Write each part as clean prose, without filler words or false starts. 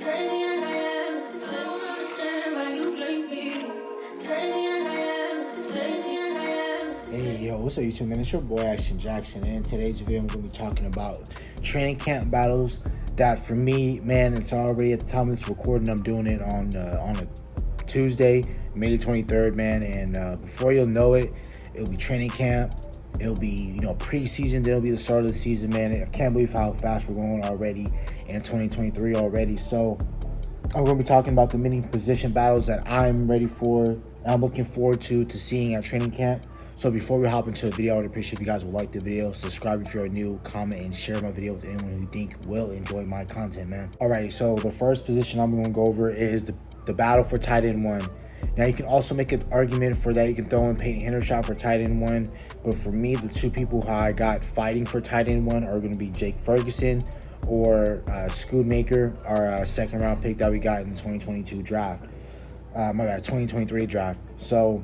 Hey, yo, what's up, YouTube, man? It's your boy, Action Jackson, and in today's video, I'm going to be talking about training camp battles that, for me, man, it's already at the time of this recording. I'm doing it on a Tuesday, May 23rd, man, and before you'll know it, it'll be training camp. It'll be, preseason. Then it'll be the start of the season, man. I can't believe how fast we're going already in 2023 already. So I'm going to be talking about the many position battles that I'm ready for, and I'm looking forward to seeing at training camp. So before we hop into the video, I would appreciate if you guys would like the video, subscribe if you're new, comment, and share my video with anyone who you think will enjoy my content, man. Alrighty, so the first position I'm going to go over is the battle for tight end 1. Now, you can also make an argument for that. You can throw in Peyton Hendershot for tight end 1. But for me, the two people who I got fighting for tight end 1 are going to be Jake Ferguson or Schoonmaker, our second-round pick that we got in the 2022 draft. 2023 draft. So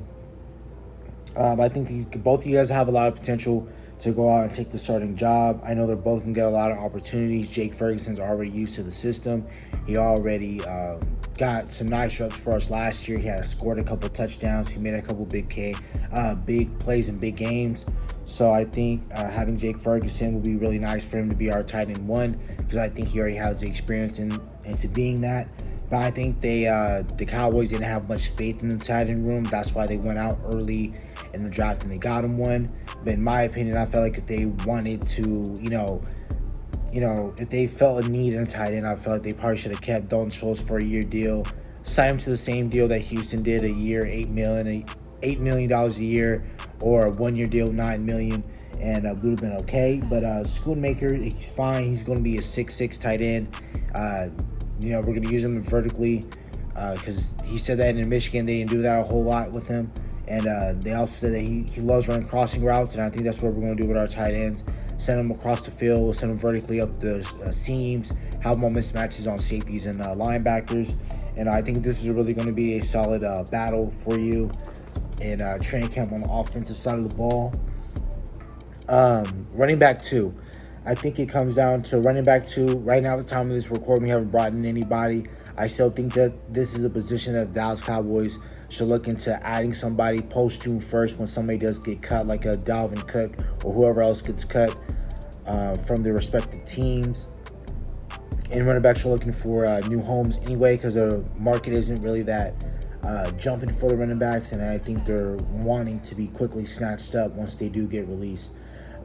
I think both of you guys have a lot of potential to go out and take the starting job. I know they're both going to get a lot of opportunities. Jake Ferguson's already used to the system. He already got some nice reps for us last year. He had scored a couple touchdowns. He made a couple big plays in big games. So I think having Jake Ferguson will be really nice for him to be our tight end 1, because I think he already has the experience into being that. But I think the Cowboys didn't have much faith in the tight end room. That's why they went out early in the draft and they got him one. But in my opinion, I felt like if they wanted to, if they felt a need in a tight end, I felt like they probably should have kept Dalton Schultz for a year deal, signed him to the same deal that Houston did, a year, $8 million a year, or a 1 year deal, $9 million, and would have been okay. But Schoonmaker, he's fine. He's going to be a 6'6" tight end. We're going to use him vertically because he said that in Michigan they didn't do that a whole lot with him. And they also said that he loves running crossing routes, and I think that's what we're going to do with our tight ends. Send them across the field, send them vertically up the seams, have them on mismatches on safeties and linebackers. And I think this is really going to be a solid battle for you in training camp on the offensive side of the ball. Running back 2. I think it comes down to running back 2. Right now, at the time of this recording, we haven't brought in anybody. I still think that this is a position that the Dallas Cowboys should look into adding somebody post June 1st when somebody does get cut, like a Dalvin Cook or whoever else gets cut from their respective teams. And running backs are looking for new homes anyway, because the market isn't really that jumping for the running backs, and I think they're wanting to be quickly snatched up once they do get released.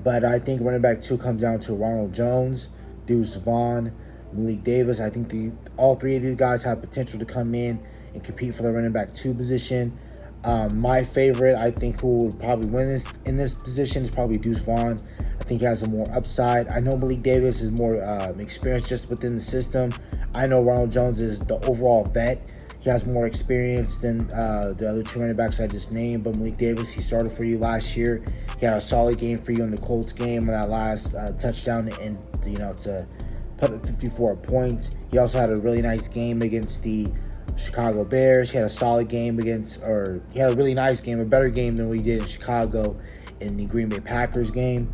But I think running back 2 comes down to Ronald Jones, Deuce Vaughn, Malik Davis. I think all three of these guys have potential to come in and compete for the running back 2 position. My favorite, I think, who will probably win in this position is probably Deuce Vaughn. I think he has a more upside. I know Malik Davis is more experienced just within the system. I know Ronald Jones is the overall vet. He has more experience than the other 2 running backs I just named. But Malik Davis, he started for you last year. He had a solid game for you in the Colts game on that last touchdown, and to put up 54 points. He also had a really nice game against the Chicago Bears. He had a solid game he had a really nice game, a better game than we did in Chicago in the Green Bay Packers game.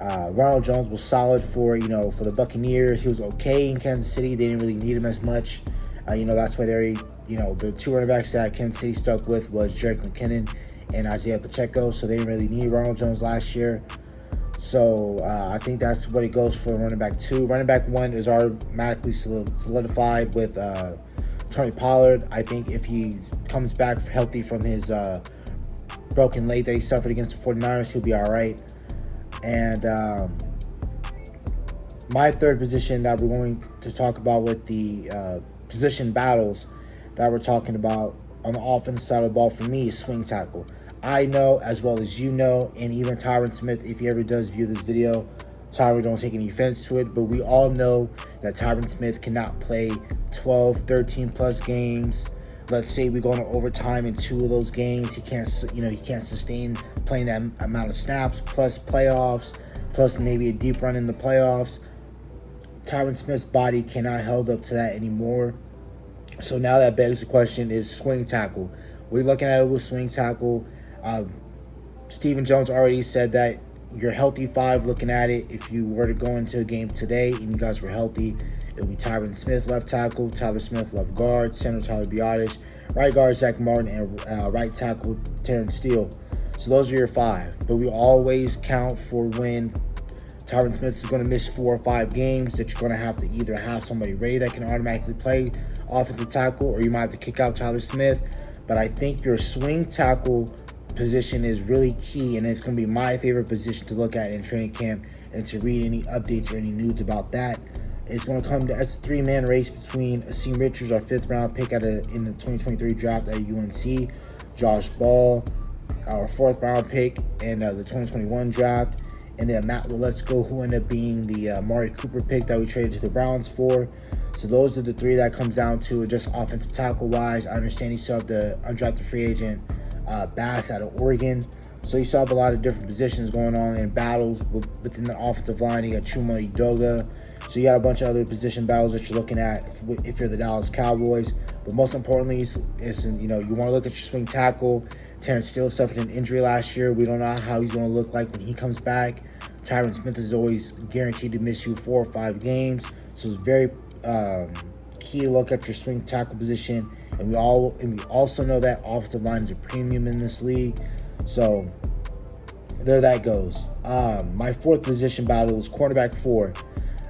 Ronald Jones was solid for the Buccaneers. He was okay in Kansas City. They didn't really need him as much. That's why the 2 running backs that Kansas City stuck with was Jerick McKinnon and Isaiah Pacheco, so they didn't really need Ronald Jones last year. So I think that's what it goes for running back 2. Running back 1 is automatically solidified with Tony Pollard. I think if he comes back healthy from his broken leg that he suffered against the 49ers, he'll be all right. And my third position that we're going to talk about with the position battles that we're talking about on the offensive side of the ball for me is swing tackle. I know, as well as you know, and even Tyron Smith, if he ever does view this video, Tyron, don't take any offense to it, but we all know that Tyron Smith cannot play 12, 13-plus games. Let's say we go into overtime in 2 of those games. He can't sustain playing that amount of snaps, plus playoffs, plus maybe a deep run in the playoffs. Tyron Smith's body cannot hold up to that anymore. So now that begs the question is swing tackle. We're looking at it with swing tackle. Stephen Jones already said that your healthy five looking at it, if you were to go into a game today and you guys were healthy, it would be Tyron Smith, left tackle, Tyler Smith, left guard, center Tyler Biotish, right guard Zach Martin, and right tackle Terrence Steele. So those are your five. But we always count for when Tyron Smith is going to miss 4 or 5 games, that you're going to have to either have somebody ready that can automatically play offensive tackle, or you might have to kick out Tyler Smith. But I think your swing tackle position is really key, and it's going to be my favorite position to look at in training camp and to read any updates or any news about that. It's going to come to a 3-man race between Asim Richards, our 5th round pick in the 2023 draft at UNC, Josh Ball, our 4th round pick in the 2021 draft, and then Matt Waletzko, who ended up being the Amari Cooper pick that we traded to the Browns for. So those are the 3 that comes down to just offensive tackle wise. I understand you still have the undrafted free agent Bass out of Oregon. So you still have a lot of different positions going on in battles within the offensive line. You got Chuma Edoga. So you got a bunch of other position battles that you're looking at if you're the Dallas Cowboys. But most importantly, is you want to look at your swing tackle. Terrence Steele suffered an injury last year. We don't know how he's going to look like when he comes back. Tyron Smith is always guaranteed to miss you 4 or 5 games. So it's very key to look at your swing tackle position. And we also know that offensive line is a premium in this league. So there that goes. My 4th position battle is cornerback 4.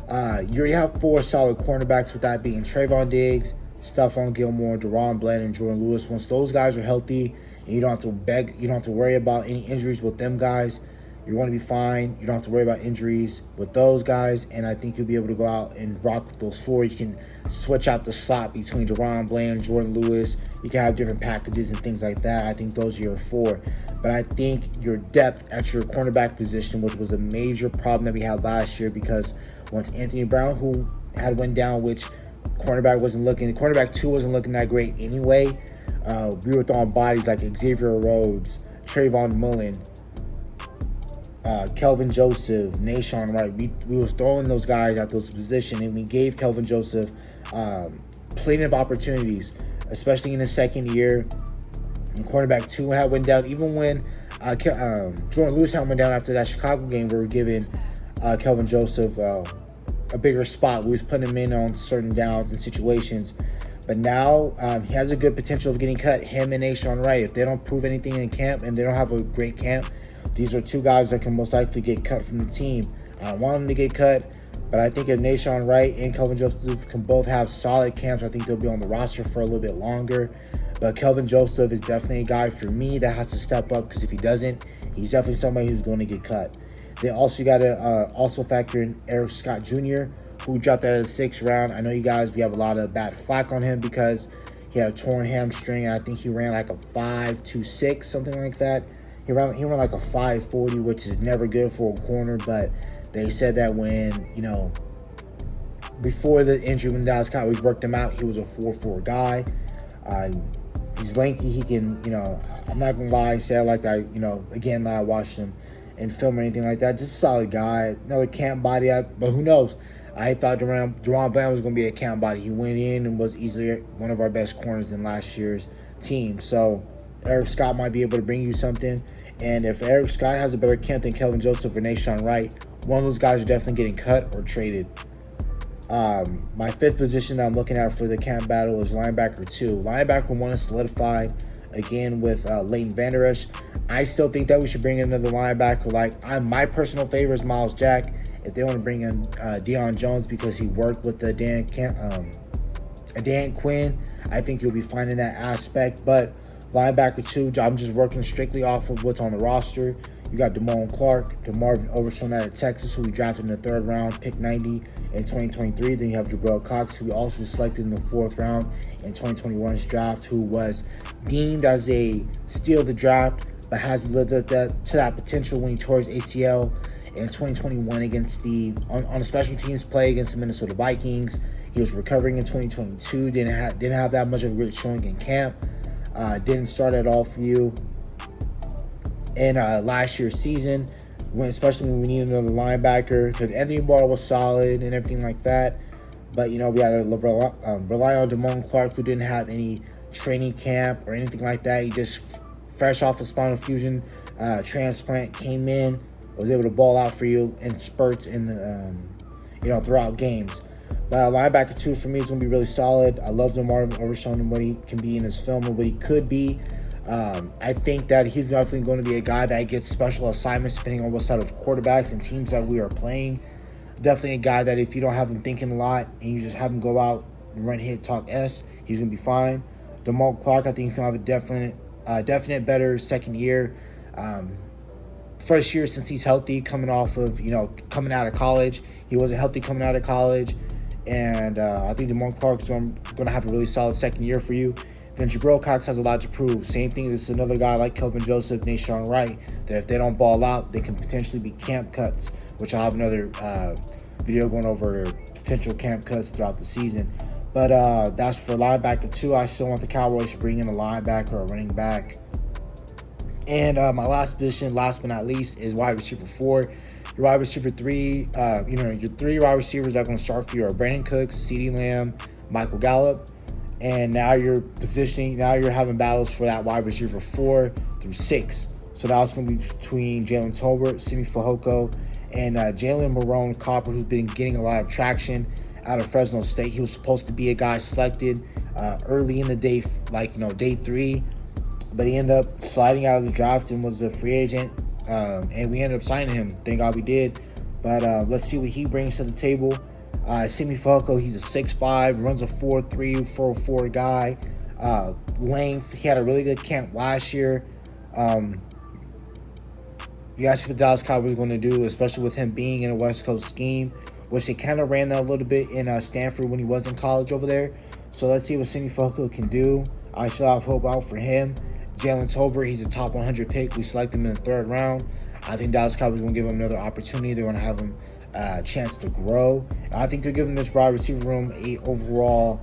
You already have 4 solid cornerbacks, with that being Trayvon Diggs, Stephon Gilmore, Deron Bland, and Jordan Lewis. Once those guys are healthy and you don't have to worry about any injuries with them guys, you're going to be fine. You don't have to worry about injuries with those guys, and I think you'll be able to go out and rock with those 4. You can switch out the slot between Deron Bland, Jordan Lewis. You can have different packages and things like that. I think those are your 4. But I think your depth at your cornerback position, which was a major problem that we had last year, because once Anthony Brown, who went down, which cornerback 2 wasn't looking that great anyway. We were throwing bodies like Xavier Rhodes, Trayvon Mullen, Kelvin Joseph, Nashawn Wright. We was throwing those guys at those positions, and we gave Kelvin Joseph plenty of opportunities, especially in his second year. And cornerback 2 went down. Even when Jordan Lewis went down after that Chicago game, we were giving Kelvin Joseph a bigger spot. We was putting him in on certain downs and situations. But now he has a good potential of getting cut. Him and Nashawn Wright, if they don't prove anything in camp and they don't have a great camp, these are 2 guys that can most likely get cut from the team. I don't want them to get cut, but I think if Nashawn Wright and Kelvin Joseph can both have solid camps, I think they'll be on the roster for a little bit longer. But Kelvin Joseph is definitely a guy for me that has to step up, because if he doesn't, he's definitely somebody who's going to get cut. They also got to also factor in Eric Scott Jr., who dropped out of the 6th round. I know you guys, we have a lot of bad flack on him because he had a torn hamstring, and I think he ran like a 5.26, something like that. He ran like a 5.40, which is never good for a corner. But they said that when, before the injury, when Dallas Cowboys worked him out, he was a 4.4 guy. He's lanky. He can, I'm not gonna lie, say I like that. Again, I watched him in film or anything like that. Just a solid guy. Another camp body, but who knows? I thought Deron Bland was going to be a camp body. He went in and was easily one of our best corners in last year's team. So Eric Scott might be able to bring you something. And if Eric Scott has a better camp than Kelvin Joseph or Nashawn Wright, one of those guys are definitely getting cut or traded. My 5th position that I'm looking at for the camp battle is linebacker 2. Linebacker 1 is solidified again with Leighton Vander Esch. I still think that we should bring in another linebacker. My personal favorite is Miles Jack. If they want to bring in Deion Jones because he worked with the Dan Quinn, I think you'll be fine in that aspect. But linebacker 2, I'm just working strictly off of what's on the roster. You got Damone Clark, DeMarvin Overshown out of Texas, who we drafted in the 3rd round, pick 90 in 2023. Then you have Jabril Cox, who we also selected in the 4th round in 2021's draft, who was deemed as a steal of the draft, but hasn't lived up to that potential when he tore his ACL in 2021 against on a special teams play against the Minnesota Vikings. He was recovering in 2022. Didn't have that much of a great showing in camp. Didn't start at all for you in last year's season, especially when we needed another linebacker, because Anthony Barr was solid and everything like that. But we had to rely on Damone Clark, who didn't have any training camp or anything like that. He just fresh off a spinal fusion transplant came in, was able to ball out for you in spurts in the throughout games. But linebacker 2 for me is going to be really solid. I love Lamar overshowing him what he can be in his film and what he could be. I think that he's definitely going to be a guy that gets special assignments depending on what side of quarterbacks and teams that we are playing. Definitely a guy that if you don't have him thinking a lot and you just have him go out and run, hit, talk S, he's going to be fine. DeMarc Clark, I think he's going to have a definite better second year. First year since he's healthy, coming off of, coming out of college. He wasn't healthy coming out of college. And I think DeMarc Clark's going to have a really solid second year for you. Then Jabril Cox has a lot to prove. Same thing, this is another guy like Kelvin Joseph, Nashawn Wright, that if they don't ball out, they can potentially be camp cuts, which I'll have another video going over potential camp cuts throughout the season. But that's for linebacker 2. I still want the Cowboys to bring in a linebacker or a running back. And my last position, last but not least, is wide receiver 4. Your wide receiver 3, your 3 wide receivers that are going to start for you are Brandon Cooks, CeeDee Lamb, Michael Gallup. And now you're having battles for that wide receiver 4 through 6. So now it's going to be between Jalen Tolbert, Simi Fehoko, and Jalen Marone Copper, who's been getting a lot of traction out of Fresno State. He was supposed to be a guy selected early in the day, day 3. But he ended up sliding out of the draft and was a free agent. And we ended up signing him. Thank God we did. But let's see what he brings to the table. Simi Falco, he's a 6'5", runs a 4'3", 4'4" guy. Length, he had a really good camp last year. You guys see what Dallas Cowboys are going to do, especially with him being in a West Coast scheme, which they kind of ran that a little bit in Stanford when he was in college over there. So let's see what Simi Falco can do. I still have hope out for him. Jalen Tolbert, he's a top 100 pick. We select him in the 3rd round. I think Dallas Cowboys are going to give him another opportunity. They're going to have him a chance to grow. And I think they're giving this wide receiver room a overall,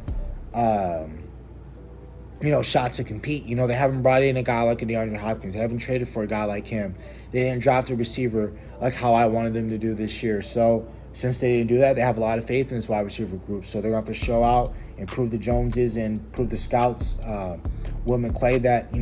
shot to compete. They haven't brought in a guy like a DeAndre Hopkins. They haven't traded for a guy like him. They didn't draft a receiver like how I wanted them to do this year. So since they didn't do that, they have a lot of faith in this wide receiver group. So they're going to have to show out and prove the Joneses and prove the scouts, Will McClay, that,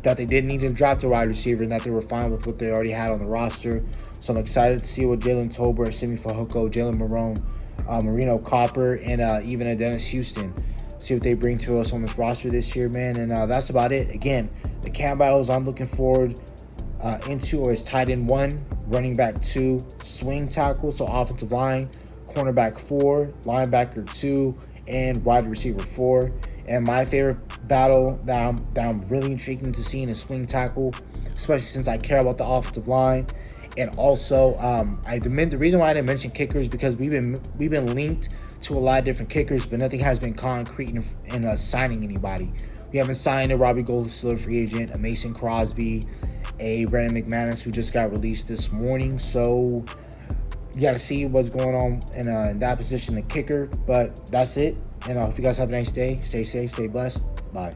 that they didn't need to draft a wide receiver and that they were fine with what they already had on the roster. So I'm excited to see what Jalen Tolbert, Simi Fehoko, Jalen Marone, Marino Copper, and even a Dennis Houston, see what they bring to us on this roster this year, man. And that's about it. Again, the camp battles I'm looking forward into is tight end 1, running back 2, swing tackle, so offensive line, cornerback 4, linebacker 2, and wide receiver 4. And my favorite battle that I'm really intrigued to seeing is swing tackle, especially since I care about the offensive line. And also, the reason why I didn't mention kickers because we've been linked to a lot of different kickers, but nothing has been concrete in us signing anybody. We haven't signed a Robbie Gould, still a free agent, a Mason Crosby, a Brandon McManus who just got released this morning. So you got to see what's going on in that position, the kicker. But that's it. And I hope you guys have a nice day. Stay safe, stay blessed. Bye.